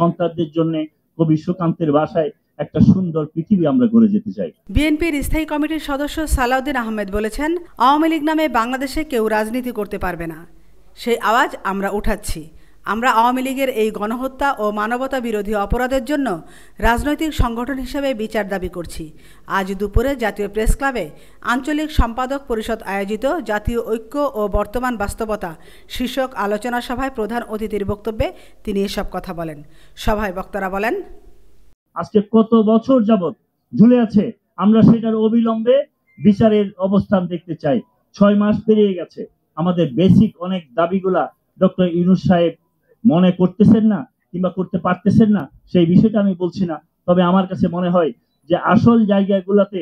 সন্তানদের জন্য কবি সুকান্তের ভাষায় একটা সুন্দর পৃথিবী আমরা গড়ে যেতে চাই। বিএনপির স্থায়ী কমিটির সদস্য সালাউদ্দিন আহমেদ বলেছেন, আওয়ামী লীগ নামে বাংলাদেশে কেউ রাজনীতি করতে পারবে না। সেই আওয়াজ আমরা উঠাচ্ছি। আমরা আওয়ামী লীগের এই গণহত্যা ও মানবতা বিরোধী অপরাধের জন্য রাজনৈতিক সংগঠন হিসেবে বিচার দাবি করছি। আজ দুপুরে জাতীয় প্রেস ক্লাবে আঞ্চলিক সম্পাদক পরিষদ আয়োজিত জাতীয় ঐক্য ও বর্তমান বাস্তবতা শীর্ষক আলোচনা সভায় প্রধান অতিথির বক্তব্যে তিনি এসব কথা বলেন। সভায় বক্তারা বলেন, আজকে কত বছর যাবত ঝুলে আছে, আমরা সেটার অবিলম্বে বিচারের অবস্থান দেখতে চাই। 6 মাস পেরিয়ে গেছে, আমাদের বেসিক অনেক দাবিগুলা ডক্টর ইউনূস সাহেব মনে করতেছেন না কিংবা করতে পারতেছেন না, সেই বিষয়টা আমি বলছি না। তবে আমার কাছে মনে হয় যে আসল জায়গাগুলোতে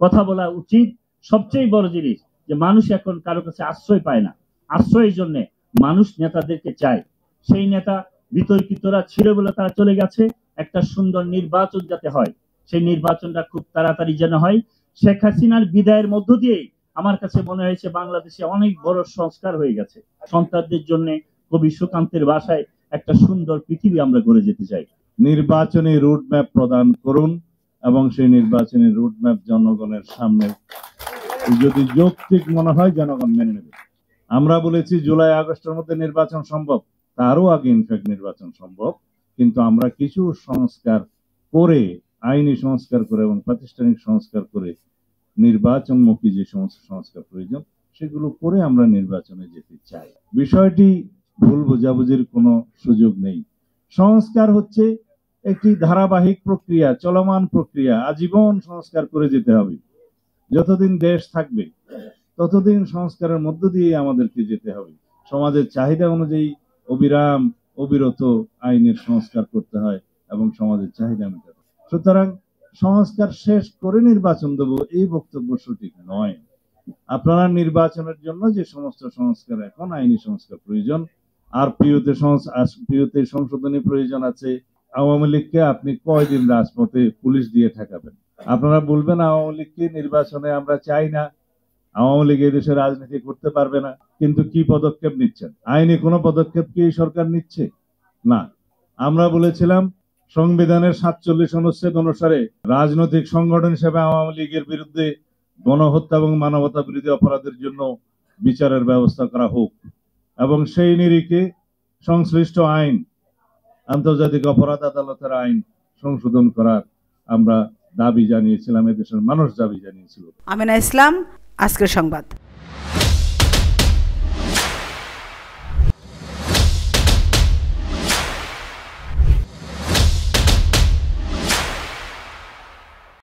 কথা বলা উচিত। সবচেয়ে বড় জিনিস যে মানুষ এখন কারো কাছে আশ্রয় পায় না, আশ্রয়ের জন্য মানুষ নেতাদেরকে চায়। সেই নেতা বিতর্কিতরা ছিল বলে তারা চলে গেছে। একটা সুন্দর নির্বাচন যাতে হয়, সেই নির্বাচনটা খুব তাড়াতাড়ি যেন হয়। শেখ হাসিনার বিদায়ের মধ্য দিয়ে আমার কাছে মনে হয়েছে বাংলাদেশে অনেক বড় সংস্কার হয়ে গেছে। সন্তানদের জন্য কবি সুকান্তের ভাষায় একটা সুন্দর পৃথিবী আমরা গড়ে যেতে চাই। নির্বাচনী রুটম্যাপ প্রদান করুন এবং সেই নির্বাচনী রুটম্যাপ জনগণের সামনে যদি যৌক্তিক মনে হয় জনগণ মেনে নেবে। আমরা বলেছি জুলাই আগস্টের মধ্যে নির্বাচন সম্ভব, তারও আগে ইনফ্যাক্ট নির্বাচন সম্ভব, কিন্তু আমরা কিছু সংস্কার করে, আইনি সংস্কার করে এবং প্রাতিষ্ঠানিক সংস্কার করে নির্বাচনমুখী যে সমস্ত সংস্কার প্রয়োজন সেগুলো করে আমরা নির্বাচনে যেতে চাই। বিষয়টি ভুল বোঝাবুঝির কোনো সুযোগ নেই। সংস্কার হচ্ছে একটি ধারাবাহিক প্রক্রিয়া, চলমান প্রক্রিয়া, আজীবন সংস্কার করে যেতে হবে। যতদিন দেশ থাকবে ততদিন সংস্কারের মধ্য দিয়ে আমাদেরকে যেতে হবে। সমাজের চাহিদা অনুযায়ী অবিরাম অবিরত আইনের সংস্কার করতে হয় এবং সমাজের চাহিদা মেটাতে। সুতরাং সংস্কার শেষ করে নির্বাচন দেব এই বক্তব্য সঠিক নয়। আপনারা নির্বাচনের জন্য যে সমস্ত সংস্কার, এখন আইনি সংস্কার প্রয়োজন, আর প্রিয়তে সংশোধনী প্রয়োজন আছে। আওয়ামী লীগকে আপনি কয়দিন রাজপথে পুলিশ দিয়ে ঠেকাবেন? আপনারা বলবেন আওয়ামী লীগকে নির্বাচনে আমরা চাই না, আওয়ামী লীগ এই দেশে রাজনীতি করতে পারবে না, কিন্তু কি পদক্ষেপ নিচ্ছেন? আইনি কোনো পদক্ষেপ কি এই সরকার নিচ্ছে? না। আমরা বলেছিলাম সংবিধানের 47 অনুচ্ছেদ অনুসারে রাজনৈতিক সংগঠন হিসেবে আওয়ামী লীগের বিরুদ্ধে গণহত্যা এবং মানবতা বিরোধী অপরাধের জন্য বিচারের ব্যবস্থা করা হোক এবং সেই নিরিখে সংশ্লিষ্ট আইন, আন্তর্জাতিক অপরাধ আদালতের আইন সংশোধন করার আমরা দাবি জানিয়েছিলাম, এদেশের মানুষ দাবি জানিয়েছিল। আমিনা ইসলাম, আজকের সংবাদ।